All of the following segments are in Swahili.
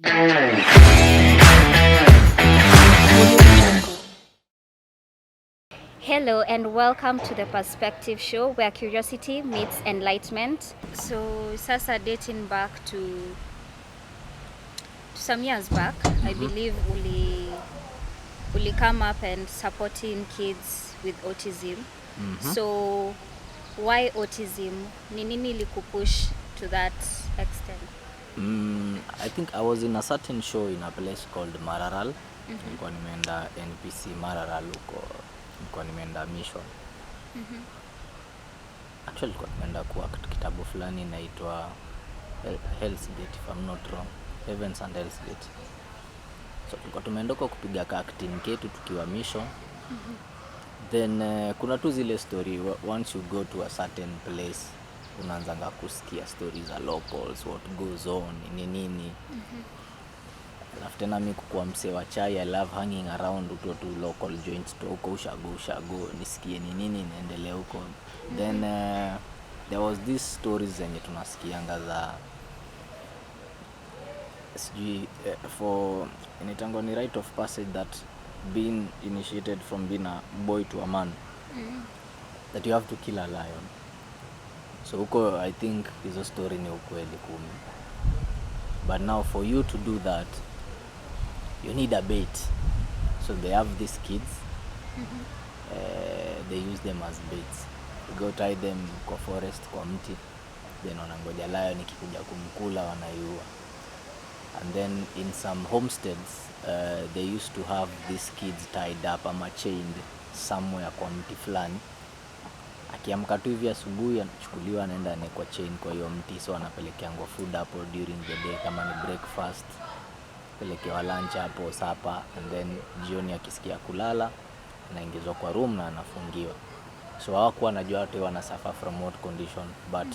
Hello and welcome to the Perspective Show where curiosity meets enlightenment. So sasa dating back to some years back, I believe uli come up and supporting kids with autism. So why autism? Ni nini ilikupush to that extent? I think I was in a certain show in a place called Mararal. Nilikuwa nimeenda NPC Mararal huko, nilikuwa nimeenda mission. Actually nilikuwa nimeenda kuact kitabu fulani inaitwa Hell's Gate, if I'm not wrong. Heavens and Hell's Gate. So tulikuwa tumeenda huko kupiga acting ketu tukiwa mission. Then kuna tu zile story, once you go to a certain place unaanzanga kusikia stories za locals, what goes on, nini. Alafu tena mimi kukuwa msee wa chai, I love hanging around to local joints to huko ushago nisikie ni nini inaendelea huko. Then there was these stories zenye tunasikianga za sijui for inaitangwa ni rite of passage that being initiated from being a boy to a man, that you have to kill a lion. So huko I think hizo story ni ukweli kumi. But now for you to do that, you need a bait. So they have these kids, they use them as baits. You go tie them kwa forest, kwa mti, then wanangoja lion ikikuja kumkula wanaiua. And then in some homesteads, they used to have these kids tied up ama chained somewhere kwa mti fulani. Akiamka tu hivi asubuhi anachukuliwa anaenda kwa chain kwa hiyo mti, so anapelekeangwa food hapo during the day kama ni breakfast, pelekewa lunch hapo, supper, and then jioni akisikia kulala anaingizwa kwa room na anafungiwa. So hawakuwa wanajua watu wana suffer from what condition, but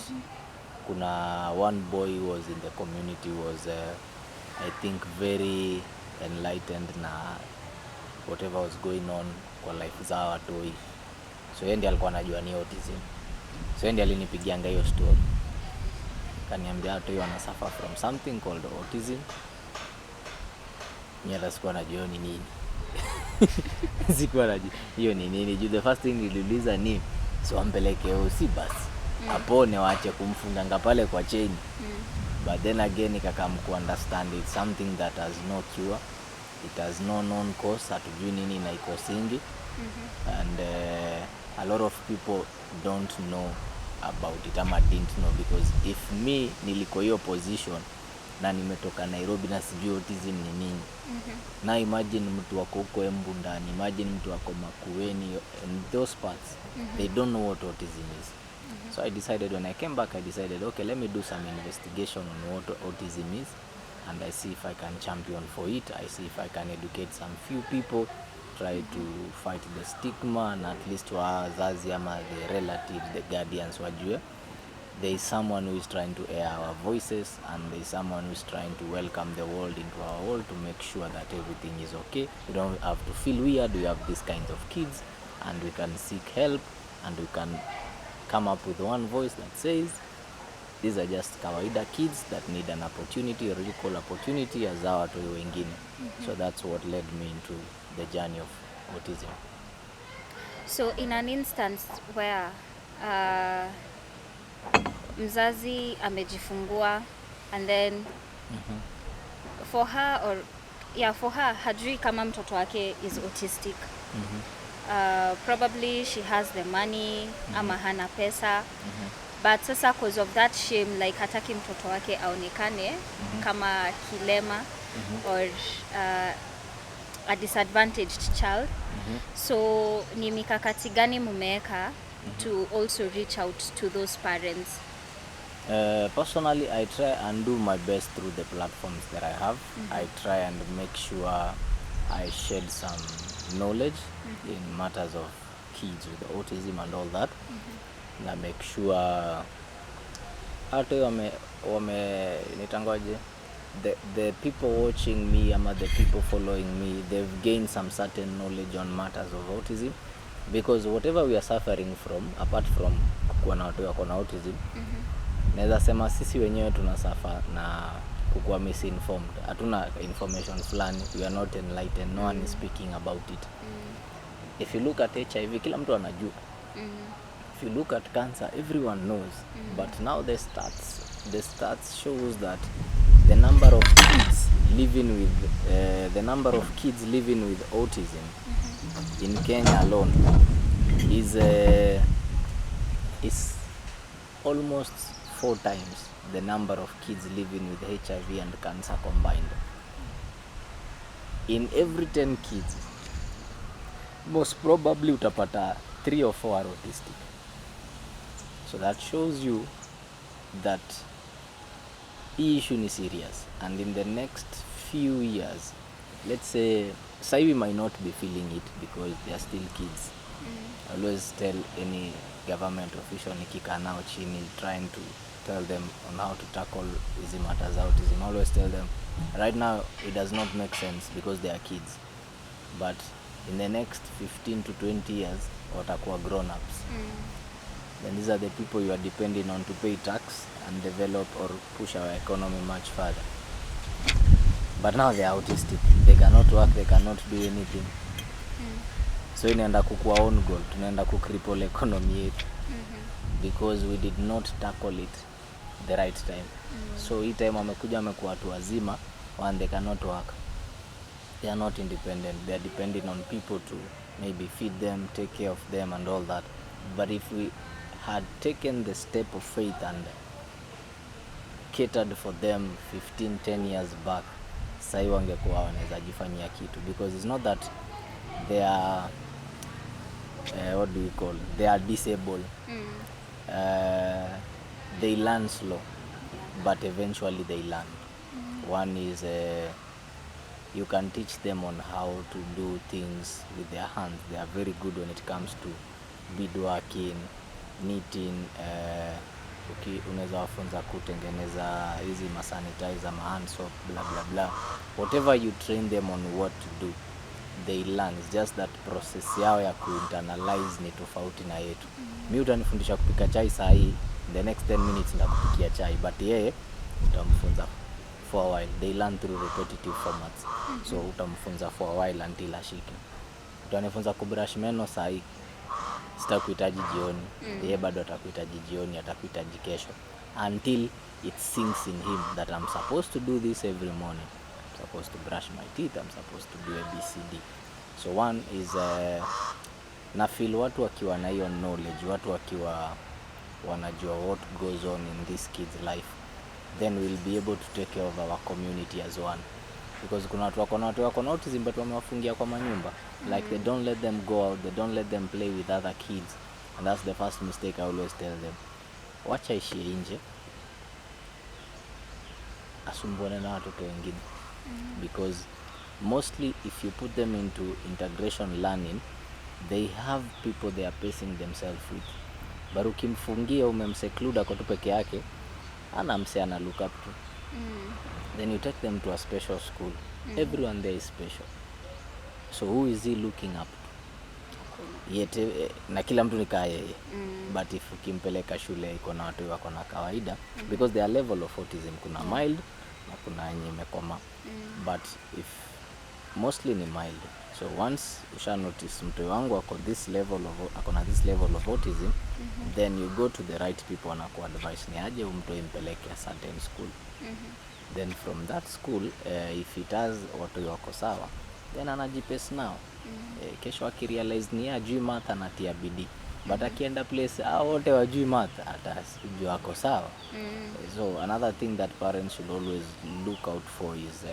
kuna one boy who was in the community was I think very enlightened na whatever was going on kwa life za watoi. So yeye ndiye alikuwa anajua ni autism. So yeye ndiye alinipigianga hiyo story. Kaniambia watu wana suffer from something called autism. Nyara sikuwa najua ni nini. Sikuwa najua hiyo ni nini. The first thing niliuliza ni so ampeleke hosi basi. Apone waache kumfunganga pale kwa chain. But then again nikakam ku understand it's something that has no cure. It has no known cause. Hatujui nini na iko singi. And a lot of people don't know about it ama didn't know, because if me niliko hiyo position na nimetoka Nairobi na sijui autism ni nini, na imagine mtu wako huko Embu ndani, imagine mtu wako Makueni and those parts, they don't know what autism is. So I decided when I came back, I decided okay, let me do some investigation on what autism is, and I see if I can champion for it. I see if I can educate some few people, try to fight the stigma, and at least wazazi ama the relatives, the guardians wajue there is someone who is trying to air our voices, and there is someone who is trying to welcome the world into our world to make sure that everything is okay. We don't have to feel weird. We have these kinds of kids and we can seek help, and we can come up with one voice that says these are just kawaida kids that need an opportunity, a equal opportunity as our watu wengine. So that's what led me into the journey of autism. So in an instance where mzazi amejifungua and then for her hajui kama mtoto wake is autistic. Probably she has the money ama hana pesa. But sasa cause of that shame, like hataki mtoto wake aonekane kama kilema or a disadvantaged child. So ni mikakati gani mumeweka to also reach out to those parents? Personally, I try and do my best through the platforms that I have. I try and make sure I shed some knowledge in matters of kids with autism and all that. Na make sure hata nitangoje the people watching me ama the people following me, they've gained some certain knowledge on matters of autism, because whatever we are suffering from, apart from kuwa na watu wako na autism, naweza sema sisi wenyewe tunasuffer na kukuwa misinformed. Hatuna information fulani, we are not enlightened, no one is speaking about it. If you look at HIV, kila mtu anajua. If you look at cancer, everyone knows. But now the stats shows that the number of kids living with autism in Kenya alone is almost 4 times the number of kids living with HIV and cancer combined. In every 10 kids, most probably utapata 3 or 4 are autistic. So that shows you that hii issue ni serious, and in the next few years, let's say we might not be feeling it because they are still kids. I always tell any government official nikikaa nao chini trying to tell them on how to tackle hizi matters autism, I always tell them right now it does not make sense because they are kids, but in the next 15 to 20 years watakuwa grown ups. Then these are the people you are depending on to pay tax and develop or push our economy much further. But now they are autistic, they cannot work, they cannot do anything. So inaenda kukua own goal, tunaenda kucripple economy yetu because we did not tackle it the right time. So hii time wamekuja wamekuwa watu wazima, and they cannot work, they are not independent, they are depending on people to maybe feed them, take care of them and all that. But if we had taken the step of faith and catered for them 15-10 years back, sai wangekuwa wanaweza jifanyia kitu, because it's not that they are they are disabled. They learn slow, but eventually they learn. One is you can teach them on how to do things with their hands. They are very good when it comes to beadworking, knitting. Unaweza wafunza kutengeneza hizi masanitizer, hand soap, blah blah blah. Whatever you train them on what to do, they learn. It's just that process yao ya kuinternalize ni tofauti na yetu. Mimi utanifundisha kupika chai saa hii, the next 10 minutes ndakupikia chai, but yeye utamfunza for a while. They learn through repetitive formats. So utamfunza for a while until ashike. Utanifunza kubrush meno saa hii, sitakuhitaji jioni, yeye bado atakuhitaji jioni, atakuhitaji kesho, until it sinks in him that I'm supposed to do this every morning. I'm supposed to brush my teeth, I'm supposed to do ABCD. So one is na feel watu wakiwa na hiyo knowledge, watu wakiwa wanajua what goes on in this kid's life, then we'll be able to take care of our community as one. Because kuna watu wako na autism but wamewafungia kwa manyumba, like they don't let them go out, they don't let them play with other kids, and that's the first mistake I always tell them. Wacha ishie nje, asumbuane na watoto wengine. Because mostly if you put them into integration learning, they have people they are pacing themselves with. But ukimfungia umemseclude ako tu peke yake, ana mse ana look up to. Then you take them to a special school. Everyone there is special. So who is he looking up to? Yet na kila mtu ni kaya yeye. But if ukimpeleka shule iko na watu wako na kawaida, because their level of autism kuna mild na kuna yenye imekoma. But if mostly ni mild. So once usha notice mtu wangu ako this level of autism, then you go to the right people na ku advise ni aje mtu impeleke a certain school. Then from that school if it has watu wako sawa, then anajipace now. Kesho akirealize ni ajui math anatia bidii, but akienda place wote wajui math atajua wako sawa. So another thing that parents should always look out for is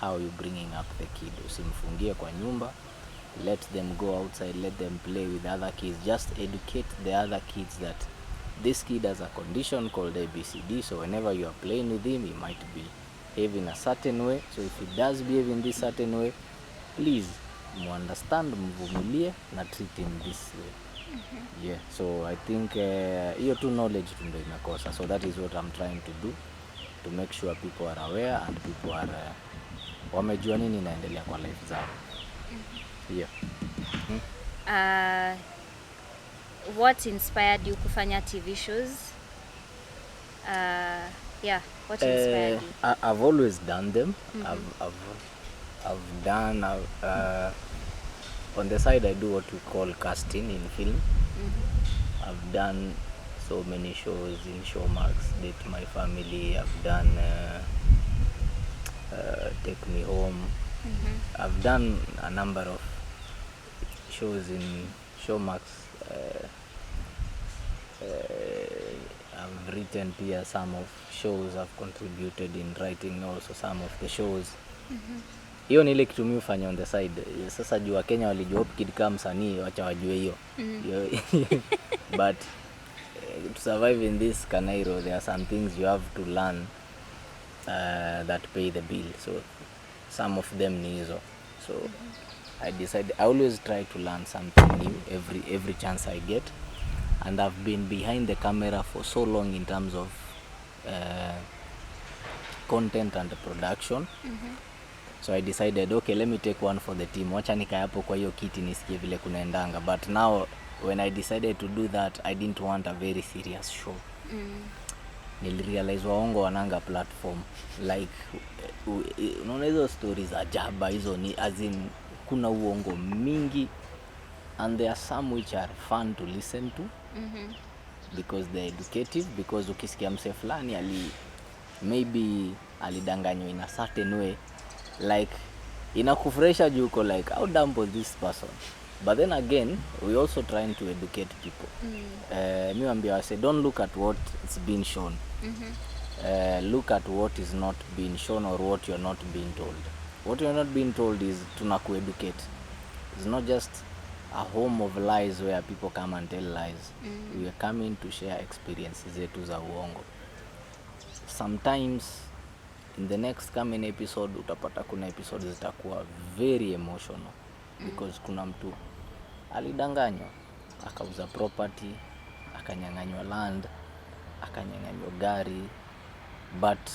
how you bringing up the kid. Usimfungie kwa nyumba, let them go outside, let them play with other kids. Just educate the other kids that this kid has a condition called ABCD, so whenever you are playing with him, he might behave in a certain way. So if he does behave in this certain way, please understand, mvumilie na treat him this way. Yeah, so I think hiyo tu knowledge tu ndio imekosa. So that is what I'm trying to do, to make sure people are aware and people are wamejua nini inaendelea kwa life zao. Yeah. What inspired you kufanya TV shows? Yeah, what inspired you? I've always done them. Mm-hmm. I've done on the side I do what we call casting in film. Mm-hmm. I've done so many shows in Showmax, Date My Family. I've done Take Me Home. Mm-hmm. I've done a number of shows in Showmax. I've written here some of shows. I've contributed in writing also some of the shows. Hiyo ni ile kitu mimi hufanya on the side. Sasa jua Kenya walijua Hope Kid kama msanii, wacha wajue hiyo. But to survive in this Kanairo, there are some things you have to learn that pay the bill. So some of them ni hizo. So I decided I always try to learn something new every chance I get. And I've been behind the camera for so long in terms of content and production. So I decided, okay, let me take one for the team. Wacha nikae hapo kwa hiyo kiti nisikie vile kunaendanga. But now when I decided to do that, I didn't want a very serious show. Nilirealize waongo wananga platform. Like unaona hizo stories ajaba hizo ni as in kuna uongo mingi, and there are some which are fun to listen to. Because they're educative, because ukisikia mse fulani maybe alidanganywa in a certain way, like inakufresha juu uko like how dumb was this person. But then again, we also trying to educate people. Mi wambia wase, don't look at what is being shown. Look at what is not being shown or what you're not being told. What you're not being told is tunaku-educate. It's not just a home of lies where people come and tell lies. We are coming to share experiences zetu za uongo. Sometimes in the next coming episode utapata kuna episodes zitakuwa very emotional because kuna mtu alidanganywa, akauza property, akanyang'anywa land, akanyang'anywa gari, but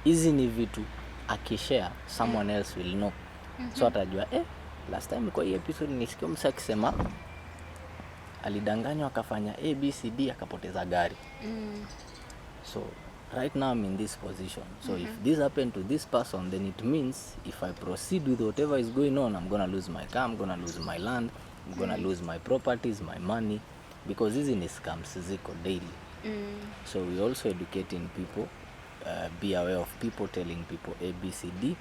hizi ni vitu akishare someone else will know. So atajua last time kwa hii episode nisikia msa akisema alidanganywa akafanya ABCD akapoteza gari. So right now I'm in this position. So if this happened to this person, then it means if I proceed with whatever is going on, I'm gonna lose my car, I'm gonna lose my land, I'm gonna lose my properties, my money, because hizi ni scams ziko daily. So we also educating people, be aware of people telling people ABCD,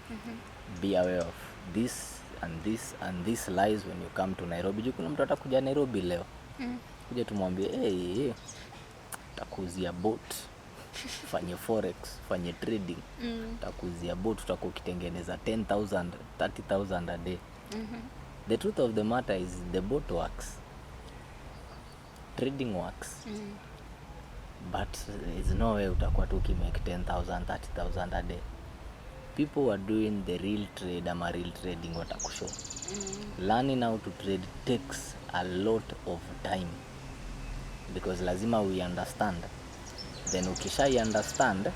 be aware of this and this and this lies when you come to Nairobi. Juu kuna mtu atakuja Nairobi leo, kuja tumwambie takuzia boat, fanye forex, fanye trading, takuzia boat, utakuwa ukitengeneza 10,000, 30,000 a day. The truth of the matter is the boat works, trading works, but there's no way utakuwa tu ukimake 10,000, 30,000 a day. People who are doing the real trade ama real trading watakushow. Learning how to trade takes a lot of time because lazima we understand. Then ukishai understand,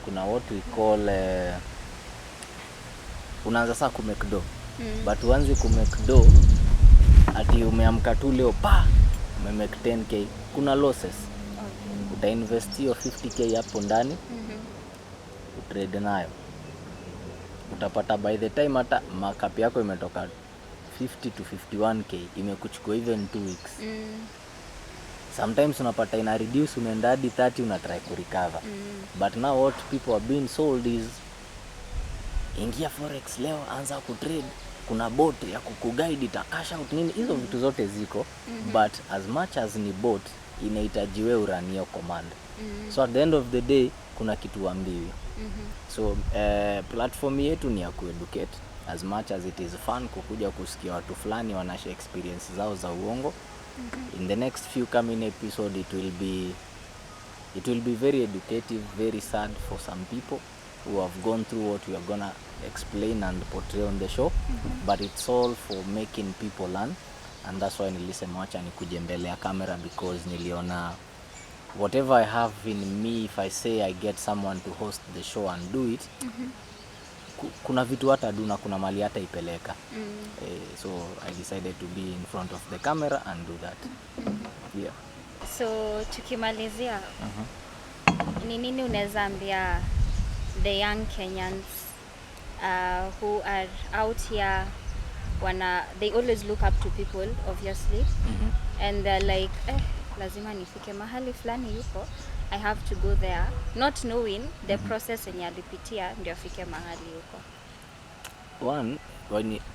kuna what we call unaanza saa kumake dough. But uanze kumake dough ati umeamka tu leo umemake 10k, kuna losses. Utainvest hiyo 50k hapo ndani, utrade nayo, utapata by the time hata markup yako imetoka 50 to 51k imekuchukua even 2 weeks. Sometimes unapata ina reduce, unaenda hadi 30, una try to recover. But now what people are being sold is ingia forex leo, anza kutrade, kuna bot ya kukuguide, ita cash out nini, hizo vitu zote ziko. But as much as ni bot, inahitaji wewe urani hiyo command. So at the end of the day kuna kitu ambiwi. So platform yetu ni ya kueducate as much as it is fun kukuja kusikia watu fulani wanashare experience zao za uongo. In the next few coming episode it will be very educative, very sad for some people who have gone through what we are gonna explain and portray on the show. But it's all for making people learn, and that's why nilisema wacha nikuje mbele ya camera, because niliona whatever I have in me, if I say I get someone to host the show and do it, kuna vitu hata do na kuna mali hata ipeleka. So I decided to be in front of the camera and do that. Yeah. So tukimalizia, Ni nini unaweza ambia the young Kenyans who are out here, they always look up to people obviously, and they're like lazima nifike mahali fulani yuko, I have to go there, not knowing the process yenye alipitia ndio afike mahali yuko. One,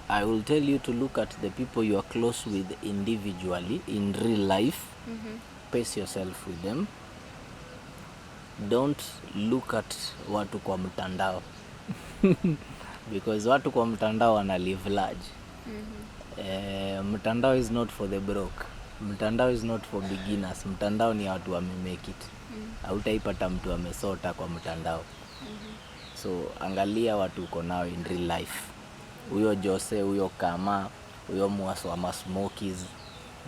I will tell you to look at the people you are close with individually in real life. Pace yourself with them. Don't look at watu kwa mtandao because watu kwa mtandao wana live large. Mtandao is not for the broke. Mtandao is not for beginners. Mtandao ni watu wame make it. Hautaipata mtu amesota kwa mtandao. So angalia watu uko nao in real life. Huyo Jose, huyo Kama, huyo Mwaso ama Smokies.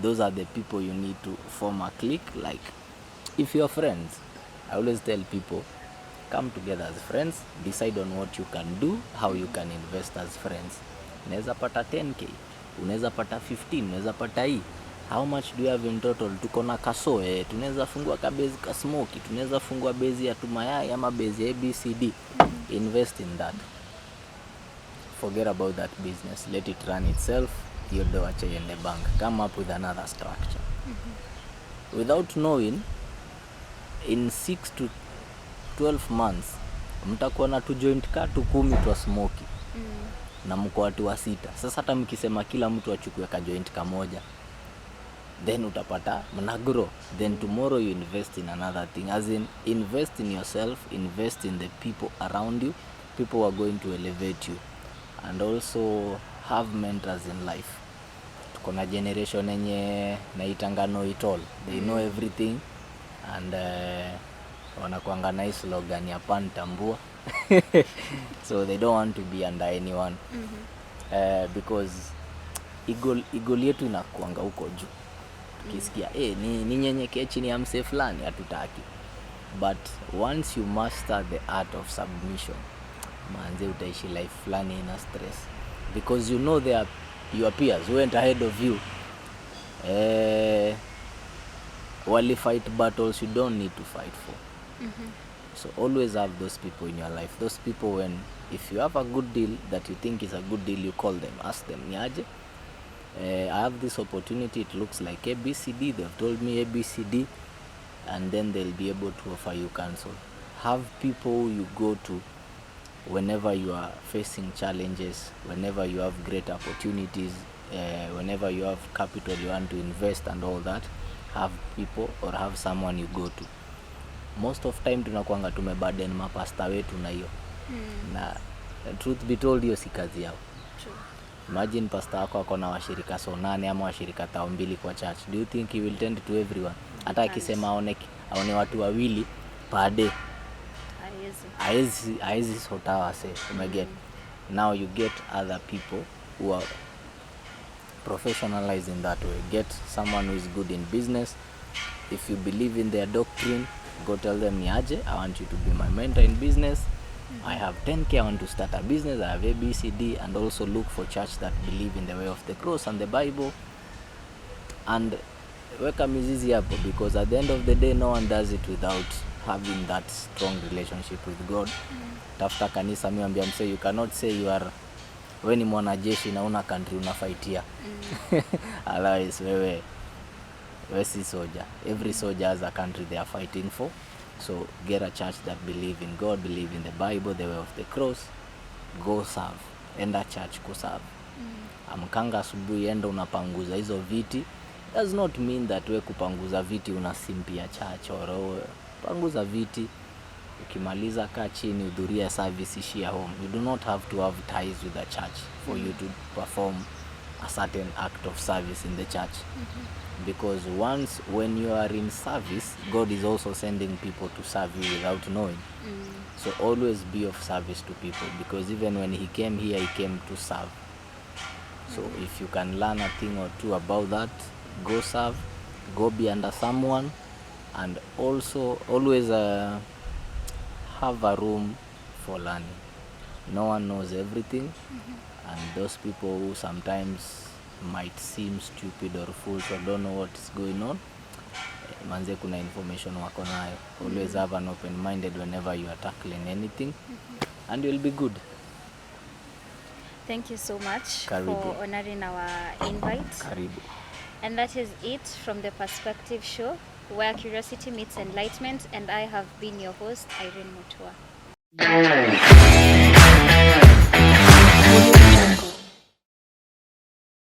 Those are the people you need to form a clique. Like if you're friends, I always tell people, come together as friends, decide on what you can do, how you can invest as friends. Unaweza pata 10k, unaweza pata 15, unaweza pata hii. How much do you have in total? Tuko na kaso, tunaweza fungua ka base ka Smoky, tunaweza fungua base ya Tumayai ama base ya ABCD. Invest in that. Forget about that business. Let it run itself. Hiyo ndo wacha iende bank. Come up with another structure. Without knowing, in 6 to 12 months mtakuwa na tu joint ka tu 10 twa Smoky. Na mko watu wa 6. Sasa hata mkisema kila mtu achukue ka joint kamoja, then utapata mna grow. Then tomorrow you invest in another thing. As in, invest in yourself, invest in the people around you. People are going to elevate you. And also have mentors in life. Tuko na generation yenye naitanga know it all. They know everything. And wanakuanga na slogan ya pan tambua. So they don't want to be under anyone. Because ego yetu inakuanga huko juu. Tukisikia ni nyenyekee chini ya mse fulani hatutaki. But once you master the art of submission, manze utaishi life fulani ina stress, because you know your peers went ahead of you. Wali fight battles you don't need to fight for. So always have those people in your life. Those people, if you have a good deal that you think is a good deal, you call them, ask them, niaje, I have this opportunity, it looks like ABCD, they've told me ABCD, and then they'll be able to offer you counsel. Have people you go to whenever you are facing challenges, whenever you have great opportunities, whenever you have capital you want to invest and all that. Have people or have someone you go to. Most of time tunakuanga tumeburden mapasta wetu na hiyo. Na truth be told, hiyo si kazi yao. Imagine pastor wako ako na washirika 8 ama washirika 2 kwa church. Do you think he will tend to everyone? Hata akisema aone watu 2 per day, haizi sota wase. Umeget? Now you get other people who are professionalized in that way. Get someone who is good in business. If you believe in their doctrine, go tell them, niaje, I want you to be my mentor in business. I have 10k, I want to start a business, I have ABCD, and also look for church that believe in the way of the cross and the Bible. And weka mizizi hapo, because at the end of the day no one does it without having that strong relationship with God. Tafuta kanisa, mimi ambia mse, you cannot say you are, wewe ni mwanajeshi na una country unafightia. Otherwise wewe si soldier. Every soldier has a country they are fighting for. So get a church that believe in God, believe in the Bible, the way of the cross. Go serve. Enda church ku serve. Amkanga asubuhi, enda unapanguza hizo viti. Does not mean that we kupanguza viti unasimpia church or panguza viti. Ukimaliza kaa chini, hudhuria service, ishia home. You do not have to have ties with the church for you to perform a certain act of service in the church. Because when you are in service, God is also sending people to serve you without knowing. So always be of service to people, because even when he came here, he came to serve. So if you can learn a thing or two about that, go serve, go be under someone, and also always have a room for learning. No one knows everything, and those people who sometimes might seem stupid or fools or don't know what is going on, manze kuna information wako nayo. Always have an open minded whenever you are tackling anything, and you'll be good. Thank you so much Karibu. for honoring our invite. Karibu. And that is it from the Perspective Show, where curiosity meets enlightenment, and I have been your host, Irene Mutua.